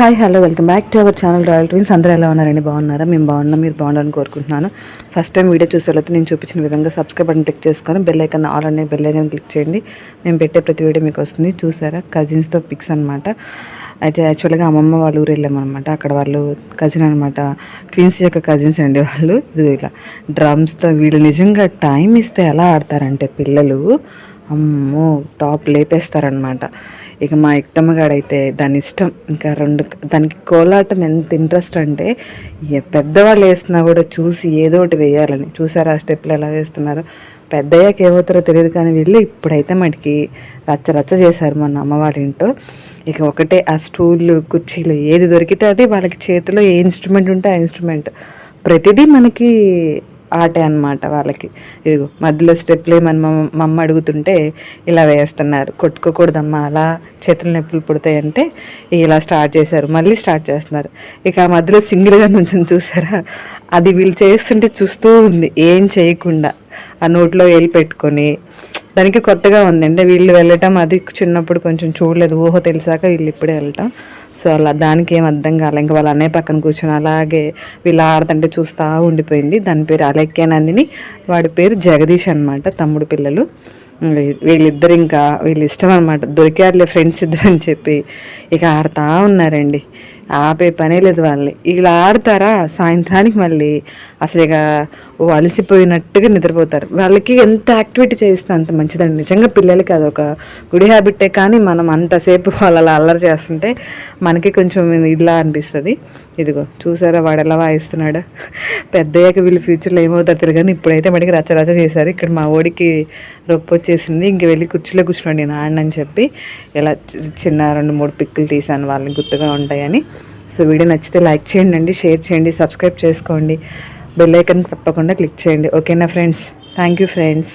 Hi hello welcome back to our channel royal twins. అందరూ ఎలా ఉన్నారండి? బాగున్నారా? మేము బాగున్నాం, మీరు బాగుండాలని కోరుకుంటున్నాను. ఫస్ట్ టైం వీడియో చూసేటప్పుడు నేను చూపించిన విధంగా సబ్స్క్రైబ్ బటన్ క్లిక్ చేసుకొని బెల్ ఐకాన్ ఆల్ అనే బెల్ ఐకాన్ క్లిక్ చేయండి. మేము పెట్టే ప్రతి వీడియో మీకు వస్తుంది. చూసారా, కజిన్స్తో పిక్స్ అనమాట. అయితే యాక్చువల్గా అమ్మమ్మ వాళ్ళ ఊరు వెళ్ళామన్నమాట. అక్కడ వాళ్ళు కజిన్ అనమాట, ట్విన్స్ యొక్క కజిన్స్ అండి వాళ్ళు. ఇలా డ్రమ్స్తో వీళ్ళు నిజంగా టైం ఇస్తే ఎలా ఆడతారంటే పిల్లలు, అమ్మో టాప్ లేపేస్తారనమాట. ఇక మా ఇత్తమ్మగాడైతే దాని ఇష్టం, ఇంకా దానికి కోలాటం ఎంత ఇంట్రెస్ట్ అంటే పెద్దవాళ్ళు వేస్తున్నా కూడా చూసి ఏదో ఒకటి వేయాలని. చూసారా ఆ స్టెప్లు ఎలా వేస్తున్నారు? పెద్దయ్యాక ఏమవుతారో తెలియదు, కానీ వీళ్ళు ఇప్పుడైతే మటుకి రచ్చ చేశారు మొన్న అమ్మవారి ఇంట్లో. ఇక ఒకటే ఆ స్టూళ్ళు కుర్చీలు ఏది దొరికితే అది, వాళ్ళకి చేతిలో ఏ ఇన్స్ట్రుమెంట్ ఉంటే ఆ ఇన్స్ట్రుమెంట్, ప్రతిదీ మనకి ఆటే అనమాట వాళ్ళకి. ఇదిగో మధ్యలో స్టెప్లు ఏమని మా అమ్మ అడుగుతుంటే ఇలా వేస్తున్నారు. కొట్టుకోకూడదమ్మా, అలా చేతులు నొప్పులు పుడతాయంటే ఇలా స్టార్ట్ చేశారు, మళ్ళీ స్టార్ట్ చేస్తున్నారు. ఇక ఆ మధ్యలో సింగిల్గా నుంచి చూసారా, అది వీళ్ళు చేస్తుంటే చూస్తూ ఉంది ఏం చేయకుండా, ఆ నోట్లో వేలు పెట్టుకొని. దానికి కొత్తగా ఉంది అంటే వీళ్ళు వెళ్ళటం, అది చిన్నప్పుడు కొంచెం చూడలేదు, ఊహ తెలిసాక వీళ్ళు ఇప్పుడే వెళ్ళటం. సో అలా దానికి ఏం అర్థం కాలే. ఇంకా వాళ్ళ అన్నయ్య పక్కన కూర్చొని అలాగే వీళ్ళు ఆడుతుంటే చూస్తూ ఉండిపోయింది. దాని పేరు అలెక్కేనందిని, వాడి పేరు జగదీష్ అనమాట, తమ్ముడు పిల్లలు వీళ్ళిద్దరు. ఇంకా వీళ్ళు ఇష్టం అనమాట, దొరికారులే ఫ్రెండ్స్ ఇద్దరు అని చెప్పి ఇక ఆడుతూ ఉన్నారండి. ఆపే పనే లేదు వాళ్ళని. ఇలా ఆడతారా సాయంత్రానికి మళ్ళీ అసలు ఇక అలసిపోయినట్టుగా నిద్రపోతారు. వాళ్ళకి ఎంత యాక్టివిటీ చేస్తే అంత మంచిదండి నిజంగా. పిల్లలకి అదొక గుడి హ్యాబిటే, కానీ మనం అంతసేపు వాళ్ళు అలా అల్లరి చేస్తుంటే మనకి కొంచెం ఇలా అనిపిస్తుంది. ఇదిగో చూసారా వాడు ఎలా వాయిస్తున్నాడు. పెద్దయ్యాక వీళ్ళు ఫ్యూచర్లో ఏమవుతారు తెలియదు, ఇప్పుడైతే మటుకు రచ్చ చేశారు. ఇక్కడ మా ఓడికి రొప్పి వచ్చేసింది, ఇంక వెళ్ళి కుర్చీలో కూర్చున్నాడు నేను ఆడనని చెప్పి. ఇలా చిన్న 2-3 పిక్కులు తీసాను వాళ్ళని గుర్తుగా ఉంటాయని. సో వీడియో నచ్చితే లైక్ చేయండి, షేర్ చేయండి, సబ్స్క్రైబ్ చేసుకోండి, బెల్ ఐకాన్ తప్పకుండా క్లిక్ చేయండి. ఓకేనా ఫ్రెండ్స్? Thank you friends.